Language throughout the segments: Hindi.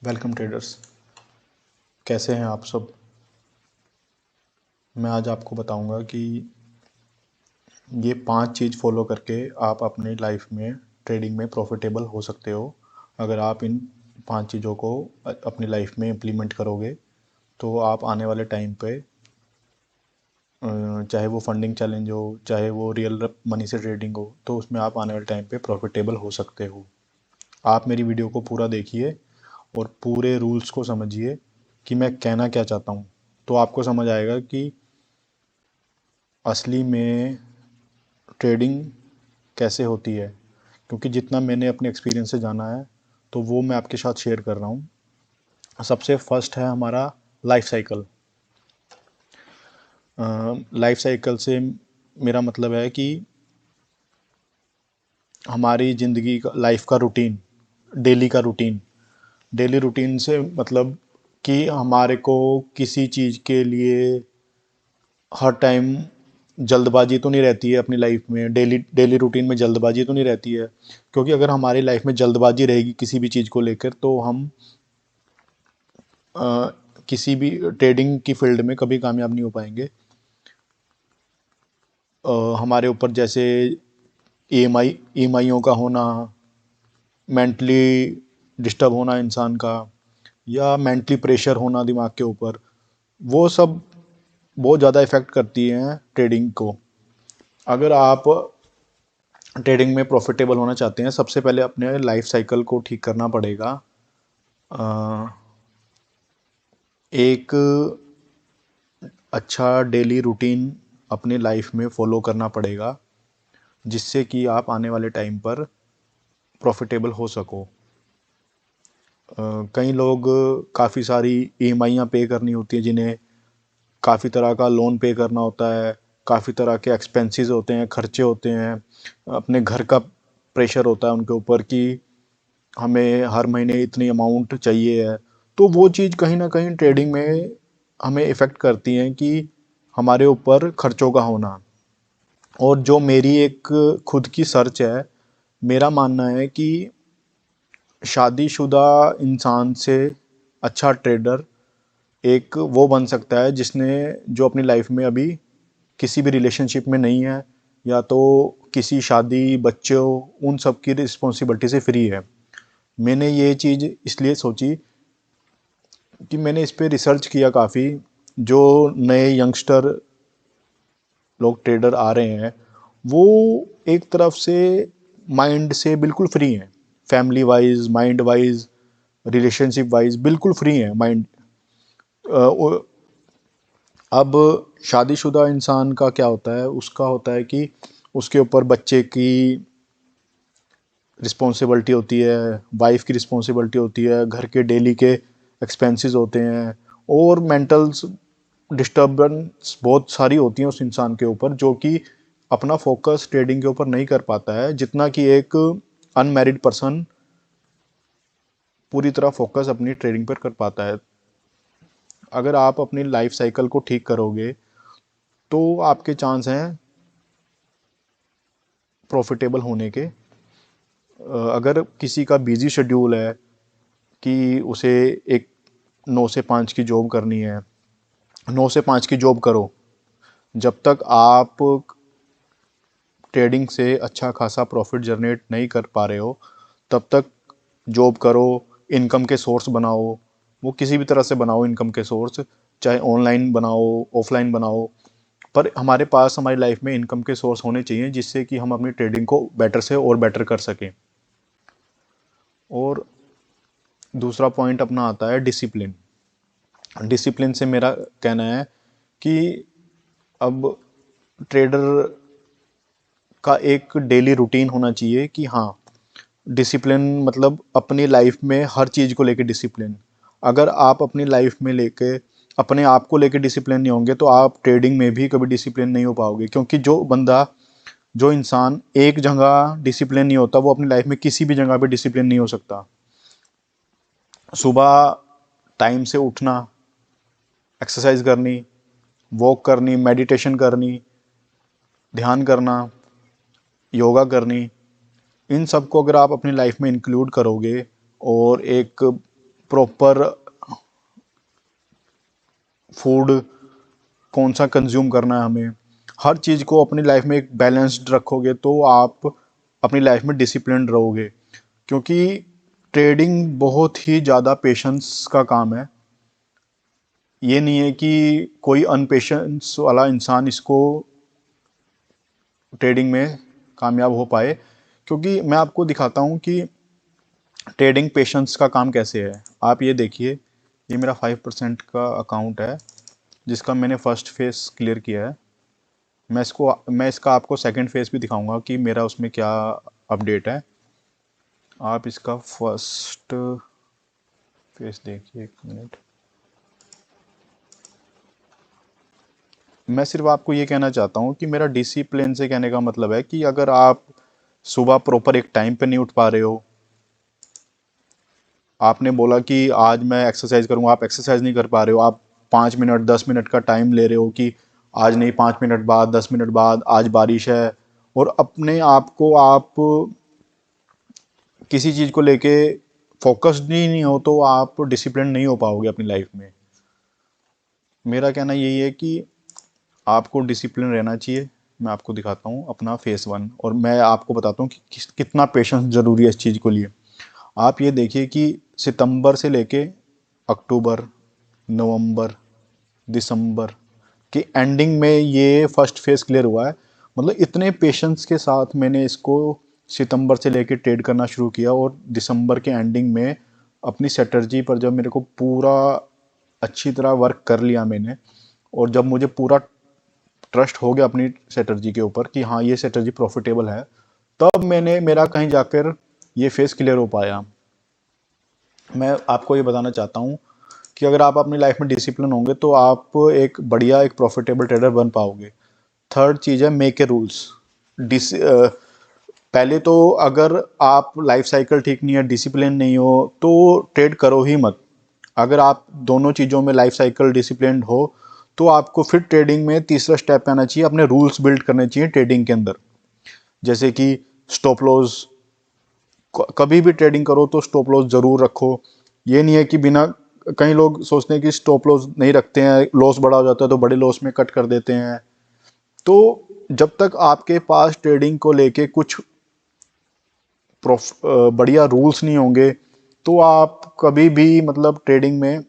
Welcome traders. कैसे हैं आप सब। मैं आज आपको बताऊंगा कि ये 5 चीज़ फॉलो करके आप अपनी लाइफ में ट्रेडिंग में प्रॉफिटेबल हो सकते हो। अगर आप इन 5 चीज़ों को अपनी लाइफ में इम्प्लीमेंट करोगे तो आप आने वाले टाइम पे चाहे वो फंडिंग चैलेंज हो, चाहे वो रियल मनी से ट्रेडिंग हो, तो उसमें आप आने वाले टाइम पे प्रॉफिटेबल हो सकते हो। आप मेरी वीडियो को पूरा देखिए और पूरे रूल्स को समझिए कि मैं कहना क्या चाहता हूँ। तो आपको समझ आएगा कि असली में ट्रेडिंग कैसे होती है, क्योंकि जितना मैंने अपने एक्सपीरियंस से जाना है तो वो मैं आपके साथ शेयर कर रहा हूँ। सबसे फर्स्ट है हमारा लाइफ साइकिल। लाइफ साइकिल से मेरा मतलब है कि हमारी ज़िंदगी का लाइफ का रूटीन, डेली का रूटीन। डेली रूटीन से मतलब कि हमारे को किसी चीज़ के लिए हर टाइम जल्दबाजी तो नहीं रहती है अपनी लाइफ में। डेली डेली रूटीन में जल्दबाजी तो नहीं रहती है, क्योंकि अगर हमारी लाइफ में जल्दबाजी रहेगी किसी भी चीज़ को लेकर तो हम अ, किसी भी ट्रेडिंग की फील्ड में कभी कामयाब नहीं हो पाएंगे। हमारे ऊपर जैसे ईएमआईओं का होना, मेंटली डिस्टर्ब होना इंसान का, या मेंटली प्रेशर होना दिमाग के ऊपर, वो सब बहुत ज़्यादा इफ़ेक्ट करती हैं ट्रेडिंग को। अगर आप ट्रेडिंग में प्रॉफिटेबल होना चाहते हैं, सबसे पहले अपने लाइफ साइकिल को ठीक करना पड़ेगा। अ, एक अच्छा डेली रूटीन अपनी लाइफ में फॉलो करना पड़ेगा, जिससे कि आप आने वाले टाइम पर प्रॉफिटेबल हो सको। कई लोग काफ़ी सारी ईएमआईयाँ पे करनी होती हैं, जिन्हें काफ़ी तरह का लोन पे करना होता है, काफ़ी तरह के एक्सपेंसेस होते हैं, खर्चे होते हैं, अपने घर का प्रेशर होता है उनके ऊपर कि हमें हर महीने इतनी अमाउंट चाहिए है। तो वो चीज़ कहीं ना कहीं ट्रेडिंग में हमें इफ़ेक्ट करती हैं कि हमारे ऊपर खर्चों का होना। और जो मेरी एक खुद की सर्च है, मेरा मानना है कि शादीशुदा इंसान से अच्छा ट्रेडर एक वो बन सकता है जिसने जो अपनी लाइफ में अभी किसी भी रिलेशनशिप में नहीं है, या तो किसी शादी, बच्चों, उन सब की रिस्पॉन्सिबिलिटी से फ्री है। मैंने ये चीज़ इसलिए सोची कि मैंने इस पे रिसर्च किया काफ़ी। जो नए यंगस्टर लोग ट्रेडर आ रहे हैं, वो एक तरफ से माइंड से बिल्कुल फ्री हैं, family wise, mind wise, relationship wise बिल्कुल फ्री हैं माइंड। अब शादीशुदा इंसान का क्या होता है, उसका होता है कि उसके ऊपर बच्चे की रिस्पॉन्सिबिलिटी होती है, वाइफ की रिस्पॉन्सिबिलिटी होती है, घर के डेली के एक्सपेंसेस होते हैं, और मेंटल डिस्टर्बेंस बहुत सारी होती हैं उस इंसान के ऊपर, जो कि अपना फोकस ट्रेडिंग के ऊपर नहीं कर पाता है जितना कि एक अनमैरिड पर्सन पूरी तरह फोकस अपनी ट्रेडिंग पर कर पाता है। अगर आप अपनी लाइफ साइकिल को ठीक करोगे तो आपके चांस हैं प्रॉफिटेबल होने के। अगर किसी का बिजी शेड्यूल है कि उसे एक 9 से 5 की जॉब करनी है, 9 से 5 की जॉब करो। जब तक आप ट्रेडिंग से अच्छा खासा प्रॉफिट जनरेट नहीं कर पा रहे हो, तब तक जॉब करो, इनकम के सोर्स बनाओ। वो किसी भी तरह से बनाओ इनकम के सोर्स, चाहे ऑनलाइन बनाओ, ऑफलाइन बनाओ, पर हमारे पास हमारी लाइफ में इनकम के सोर्स होने चाहिए जिससे कि हम अपनी ट्रेडिंग को बेटर से और बेटर कर सकें। और दूसरा पॉइंट अपना आता है डिसिप्लिन। डिसिप्लिन से मेरा कहना है कि अब ट्रेडर का एक डेली रूटीन होना चाहिए कि हाँ, डिसिप्लिन मतलब अपनी लाइफ में हर चीज़ को लेके डिसिप्लिन। अगर आप अपनी लाइफ में लेके अपने आप को लेके डिसिप्लिन नहीं होंगे तो आप ट्रेडिंग में भी कभी डिसिप्लिन नहीं हो पाओगे, क्योंकि जो इंसान एक जगह डिसिप्लिन नहीं होता, वो अपनी लाइफ में किसी भी जगह पे डिसिप्लिन नहीं हो सकता। सुबह टाइम से उठना, एक्सरसाइज करनी, वॉक करनी, मेडिटेशन करनी, ध्यान करना, योगा करनी, इन सब को अगर आप अपनी लाइफ में इंक्लूड करोगे और एक प्रॉपर फूड कौन सा कंज्यूम करना है हमें, हर चीज़ को अपनी लाइफ में एक बैलेंस्ड रखोगे तो आप अपनी लाइफ में डिसिप्लिन्ड रहोगे। क्योंकि ट्रेडिंग बहुत ही ज़्यादा पेशेंस का काम है। ये नहीं है कि कोई अनपेशेंस वाला इंसान इसको ट्रेडिंग में कामयाब हो पाए। क्योंकि मैं आपको दिखाता हूँ कि ट्रेडिंग पेशेंस का काम कैसे है। आप ये देखिए, ये मेरा 5% का अकाउंट है जिसका मैंने फर्स्ट फेस क्लियर किया है। मैं इसका आपको सेकंड फेस भी दिखाऊंगा कि मेरा उसमें क्या अपडेट है। आप इसका फर्स्ट फेस देखिए, एक मिनट। मैं सिर्फ आपको ये कहना चाहता हूँ कि मेरा डिसिप्लिन से कहने का मतलब है कि अगर आप सुबह प्रॉपर एक टाइम पे नहीं उठ पा रहे हो, आपने बोला कि आज मैं एक्सरसाइज करूँगा, आप एक्सरसाइज नहीं कर पा रहे हो, आप 5 मिनट 10 मिनट का टाइम ले रहे हो कि आज नहीं, 5 मिनट बाद, 10 मिनट बाद, आज बारिश है, और अपने आप को आप किसी चीज़ को लेके फोकस्ड ही नहीं हो तो आप डिसिप्लिन नहीं हो पाओगे अपनी लाइफ में। मेरा कहना यही है कि आपको डिसिप्लिन रहना चाहिए। मैं आपको दिखाता हूँ अपना फेस 1 और मैं आपको बताता हूँ कि कितना पेशेंस ज़रूरी है इस चीज़ को लिए। आप ये देखिए कि सितंबर से लेके अक्टूबर, नवंबर, दिसंबर के एंडिंग में ये फर्स्ट फेज क्लियर हुआ है। मतलब इतने पेशेंस के साथ मैंने इसको सितंबर से लेके ट्रेड करना शुरू किया और दिसंबर के एंडिंग में अपनी स्ट्रेटजी पर जब मेरे को पूरा अच्छी तरह वर्क कर लिया मैंने, और जब मुझे पूरा ट्रस्ट हो गया अपनी स्ट्रेटजी के ऊपर कि हाँ ये स्ट्रेटजी प्रॉफिटेबल है, तब मैंने मेरा कहीं जाकर ये फेस क्लियर हो पाया। मैं आपको ये बताना चाहता हूँ कि अगर आप अपनी लाइफ में डिसिप्लिन होंगे तो आप एक बढ़िया एक प्रॉफिटेबल ट्रेडर बन पाओगे। थर्ड चीज़ है मेक ए रूल्स। पहले तो अगर आप लाइफ साइकिल ठीक नहीं है, डिसिप्लिन नहीं हो, तो ट्रेड करो ही मत। अगर आप दोनों चीज़ों में लाइफ साइकिल डिसिप्लिन हो तो आपको फिर ट्रेडिंग में तीसरा स्टेप पे आना चाहिए, अपने रूल्स बिल्ड करने चाहिए ट्रेडिंग के अंदर। जैसे कि स्टॉप लॉस, कभी भी ट्रेडिंग करो तो स्टॉप लॉस ज़रूर रखो। ये नहीं है कि बिना, कई लोग सोचते हैं कि स्टॉप लॉस नहीं रखते हैं, लॉस बड़ा हो जाता है तो बड़े लॉस में कट कर देते हैं। तो जब तक आपके पास ट्रेडिंग को लेके कुछ बढ़िया रूल्स नहीं होंगे तो आप कभी भी मतलब ट्रेडिंग में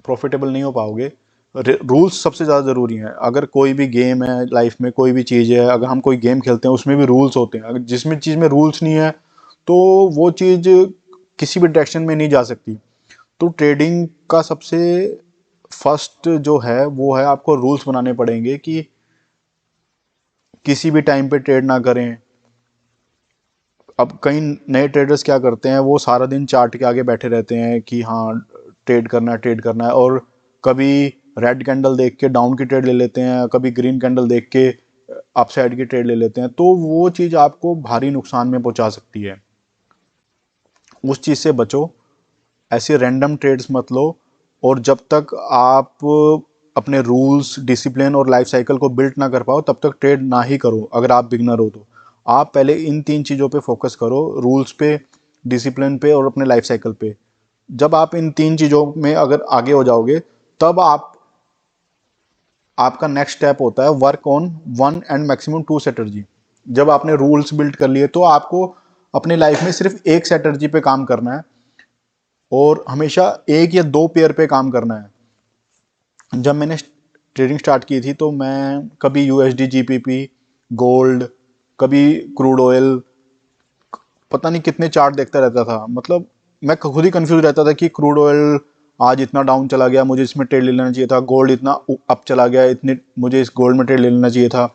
प्रॉफिटेबल नहीं हो पाओगे। रूल्स सबसे ज़्यादा ज़रूरी हैं। अगर कोई भी गेम है लाइफ में, कोई भी चीज़ है, अगर हम कोई गेम खेलते हैं उसमें भी रूल्स होते हैं। अगर जिसमें चीज़ में रूल्स नहीं है तो वो चीज़ किसी भी डायरेक्शन में नहीं जा सकती। तो ट्रेडिंग का सबसे फर्स्ट जो है वो है, आपको रूल्स बनाने पड़ेंगे कि किसी भी टाइम पे ट्रेड ना करें। अब कई नए ट्रेडर्स क्या करते हैं, वो सारा दिन चार्ट के आगे बैठे रहते हैं कि हाँ ट्रेड करना है, ट्रेड करना है, और कभी रेड कैंडल देख के डाउन की ट्रेड ले लेते हैं, कभी ग्रीन कैंडल देख के अपसाइड की ट्रेड ले लेते हैं। तो वो चीज़ आपको भारी नुकसान में पहुंचा सकती है। उस चीज़ से बचो, ऐसे रैंडम ट्रेड्स मत लो। और जब तक आप अपने रूल्स, डिसिप्लिन और लाइफ साइकिल को बिल्ड ना कर पाओ तब तक ट्रेड ना ही करो। अगर आप बिगनर हो तो आप पहले इन 3 चीज़ों पे फोकस करो, रूल्स पे, डिसिप्लिन पे और अपने लाइफ साइकिल पे। जब आप इन 3 चीज़ों में अगर आगे हो जाओगे तब आपका नेक्स्ट स्टेप होता है work on 1 and maximum 2 strategy. जब आपने रूल्स बिल्ड कर लिए तो आपको अपनी लाइफ में सिर्फ एक स्ट्रेटजी पे काम करना है और हमेशा एक या दो पेयर पे काम करना है। जब मैंने ट्रेडिंग स्टार्ट की थी तो मैं कभी यूएसडी जीपीपी, गोल्ड, कभी क्रूड ऑयल, पता नहीं कितने चार्ट देखता रहता था। मतलब मैं खुद ही कंफ्यूज रहता था कि क्रूड ऑयल आज इतना डाउन चला गया, मुझे इसमें ट्रेड ले लेना चाहिए था। गोल्ड इतना अप चला गया, इतने मुझे इस गोल्ड में ट्रेड ले लेना चाहिए था।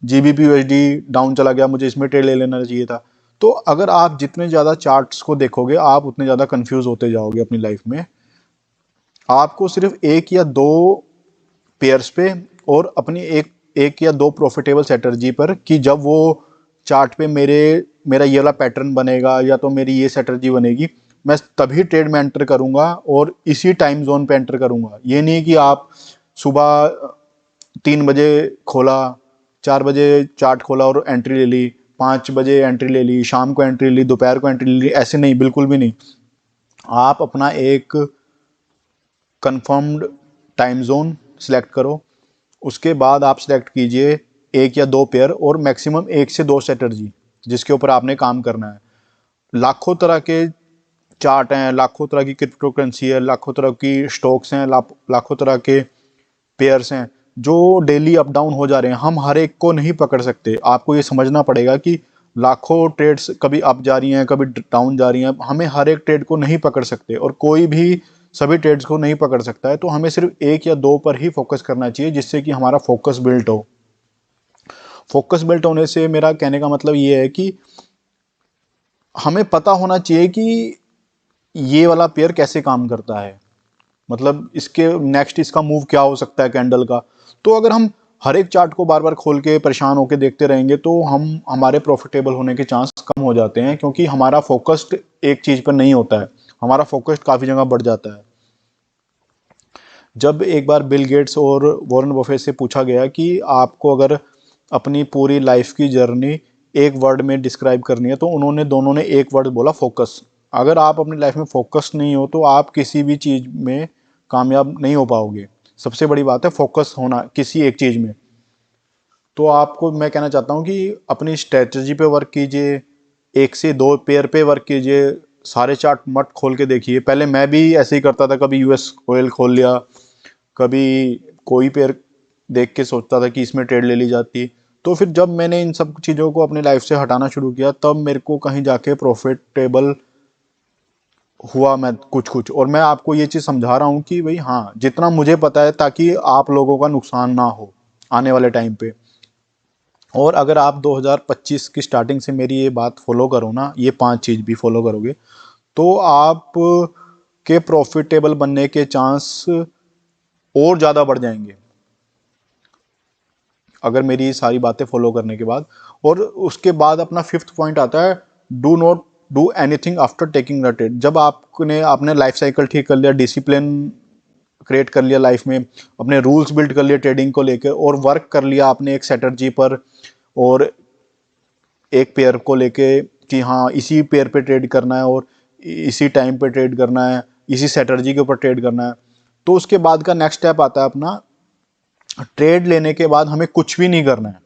जीबीपी यूएसडी डाउन चला गया, मुझे इसमें ट्रेड ले लेना चाहिए था। तो अगर आप जितने ज़्यादा चार्ट्स को देखोगे आप उतने ज़्यादा कंफ्यूज होते जाओगे अपनी लाइफ में। आपको सिर्फ एक या दो पेयर्स पे और अपनी एक एक या दो प्रॉफिटेबल स्ट्रेटजी पर, कि जब वो चार्ट पे मेरा ये वाला पैटर्न बनेगा या तो मेरी ये स्ट्रेटजी बनेगी, मैं तभी ट्रेड में एंटर करूंगा और इसी टाइम जोन पे एंटर करूंगा। ये नहीं कि आप सुबह 3 बजे खोला, 4 बजे चार्ट खोला और एंट्री ले ली, 5 बजे एंट्री ले ली, शाम को एंट्री ले ली, दोपहर को एंट्री ले ली, ऐसे नहीं, बिल्कुल भी नहीं। आप अपना एक कंफर्म्ड टाइम जोन सिलेक्ट करो, उसके बाद आप सिलेक्ट कीजिए एक या दो पेयर और मैक्सिमम एक से दो स्ट्रेटजी जिसके ऊपर आपने काम करना है। लाखों तरह के चार्ट हैं, लाखों तरह की क्रिप्टो करेंसी है, लाखों तरह की स्टॉक्स हैं, लाखों तरह के पेयर्स हैं जो डेली अप डाउन हो जा रहे हैं। हम हर एक को नहीं पकड़ सकते। आपको ये समझना पड़ेगा कि लाखों ट्रेड्स कभी अप जा रही हैं, कभी डाउन जा रही हैं। हमें हर एक ट्रेड को नहीं पकड़ सकते और कोई भी सभी ट्रेड्स को नहीं पकड़ सकता है। तो हमें सिर्फ एक या दो पर ही फोकस करना चाहिए जिससे कि हमारा फोकस बिल्ट हो। फोकस बिल्ट होने से मेरा कहने का मतलब ये है कि हमें पता होना चाहिए कि ये वाला पेयर कैसे काम करता है, मतलब इसके नेक्स्ट इसका मूव क्या हो सकता है कैंडल का। तो अगर हम हर एक चार्ट को बार बार खोल के परेशान होकर देखते रहेंगे तो हमारे प्रॉफिटेबल होने के चांस कम हो जाते हैं, क्योंकि हमारा फोकस्ड एक चीज पर नहीं होता है, हमारा फोकस्ड काफी जगह बढ़ जाता है। जब एक बार बिल गेट्स और वॉरेन बफेट से पूछा गया कि आपको अगर अपनी पूरी लाइफ की जर्नी एक वर्ड में डिस्क्राइब करनी है तो उन्होंने दोनों ने एक वर्ड बोला, फोकस। अगर आप अपनी लाइफ में फोकस नहीं हो तो आप किसी भी चीज़ में कामयाब नहीं हो पाओगे। सबसे बड़ी बात है फोकस होना किसी एक चीज़ में। तो आपको मैं कहना चाहता हूँ कि अपनी स्ट्रेटजी पे वर्क कीजिए, एक से दो पेयर पे वर्क कीजिए, सारे चार्ट मत खोल के देखिए। पहले मैं भी ऐसे ही करता था, कभी यूएस ऑयल खोल लिया, कभी कोई पेयर देख के सोचता था कि इसमें ट्रेड ले ली जाती। तो फिर जब मैंने इन सब चीज़ों को अपनी लाइफ से हटाना शुरू किया तब मेरे को कहीं जाके प्रॉफिटेबल हुआ मैं कुछ कुछ। और मैं आपको ये चीज़ समझा रहा हूँ कि भाई हाँ, जितना मुझे पता है ताकि आप लोगों का नुकसान ना हो आने वाले टाइम पे। और अगर आप 2025 की स्टार्टिंग से मेरी ये बात फॉलो करो ना, ये 5 चीज़ भी फॉलो करोगे तो आप के प्रॉफिटेबल बनने के चांस और ज़्यादा बढ़ जाएंगे अगर मेरी सारी बातें फॉलो करने के बाद। और उसके बाद अपना 5th पॉइंट आता है, do not do anything after taking the trade. जब आपने लाइफ साइकिल ठीक कर लिया, डिसिप्लिन क्रिएट कर लिया लाइफ में, अपने रूल्स बिल्ड कर लिए ट्रेडिंग को लेकर और वर्क कर लिया आपने एक स्ट्रेटजी पर और एक पेयर को लेके कि हाँ इसी पेयर पे ट्रेड करना है और इसी टाइम पे ट्रेड करना है, इसी स्ट्रेटजी के ऊपर ट्रेड करना है, तो उसके बाद का नेक्स्ट स्टेप आता है अपना ट्रेड लेने के बाद हमें कुछ भी नहीं करना है।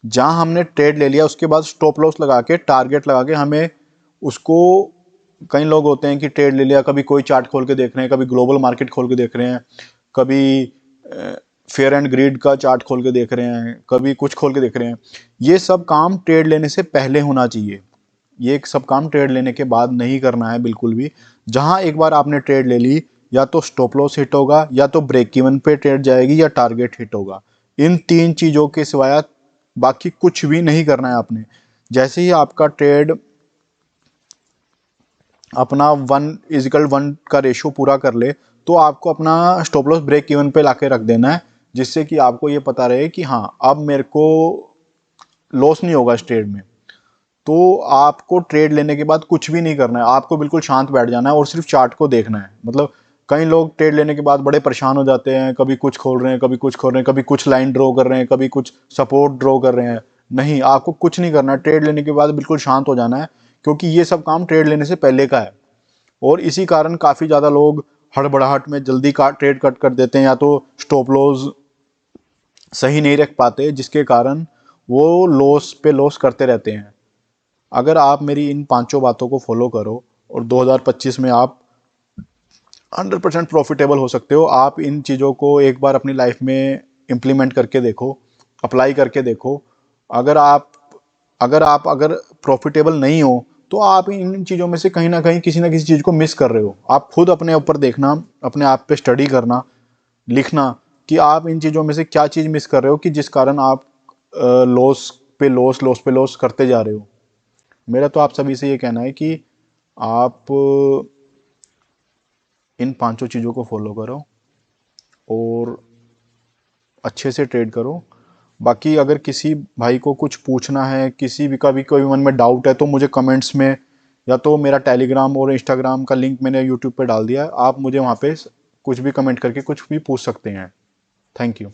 जहां हमने ट्रेड ले लिया उसके बाद स्टॉप लॉस लगा के, टारगेट लगा के हमें उसको, कई लोग होते हैं कि ट्रेड ले लिया, कभी कोई चार्ट खोल के देख रहे हैं, कभी ग्लोबल मार्केट खोल के देख रहे हैं, कभी फेयर एंड ग्रीड का चार्ट खोल के देख रहे हैं, कभी कुछ खोल के देख रहे हैं। ये सब काम ट्रेड लेने से पहले होना चाहिए, ये सब काम ट्रेड लेने के बाद नहीं करना है बिल्कुल भी। जहां एक बार आपने ट्रेड ले ली, या तो स्टॉप लॉस हिट होगा, या तो ब्रेक इवन पे ट्रेड जाएगी, या टारगेट हिट होगा। इन 3 चीज़ों के सिवाय बाकी कुछ भी नहीं करना है आपने। जैसे ही आपका ट्रेड अपना 1:1 का रेशियो पूरा कर ले तो आपको अपना स्टॉप लॉस ब्रेक इवन पे लाके रख देना है, जिससे कि आपको ये पता रहे कि हाँ अब मेरे को लॉस नहीं होगा इस ट्रेड में। तो आपको ट्रेड लेने के बाद कुछ भी नहीं करना है, आपको बिल्कुल शांत बैठ जाना है और सिर्फ चार्ट को देखना है। मतलब कई लोग ट्रेड लेने के बाद बड़े परेशान हो जाते हैं, कभी कुछ खोल रहे हैं, कभी कुछ खोल रहे हैं, कभी कुछ लाइन ड्रॉ कर रहे हैं, कभी कुछ सपोर्ट ड्रॉ कर रहे हैं। नहीं, आपको कुछ नहीं करना है, ट्रेड लेने के बाद बिल्कुल शांत हो जाना है, क्योंकि ये सब काम ट्रेड लेने से पहले का है। और इसी कारण काफ़ी ज़्यादा लोग हड़बड़ाहट में जल्दी का ट्रेड कट कर देते हैं, या तो स्टॉप लॉस सही नहीं रख पाते, जिसके कारण वो लॉस पे लॉस करते रहते हैं। अगर आप मेरी इन पांचों बातों को फॉलो करो और 2025 में आप 100% प्रॉफिटेबल हो सकते हो। आप इन चीज़ों को एक बार अपनी लाइफ में इम्प्लीमेंट करके देखो, अप्लाई करके देखो। अगर प्रॉफिटेबल नहीं हो तो आप इन चीज़ों में से कहीं ना कहीं किसी ना किसी चीज़ को मिस कर रहे हो। आप खुद अपने ऊपर देखना, अपने आप पे स्टडी करना, लिखना कि आप इन चीज़ों में से क्या चीज़ मिस कर रहे हो कि जिस कारण आप लॉस पे लॉस, लॉस पे लॉस करते जा रहे हो। मेरा तो आप सभी से ये कहना है कि आप इन पांचों चीज़ों को फॉलो करो और अच्छे से ट्रेड करो। बाकी अगर किसी भाई को कुछ पूछना है, किसी भी का भी कोई मन में डाउट है, तो मुझे कमेंट्स में, या तो मेरा टेलीग्राम और इंस्टाग्राम का लिंक मैंने यूट्यूब पे डाल दिया है, आप मुझे वहाँ पे कुछ भी कमेंट करके कुछ भी पूछ सकते हैं। Thank you.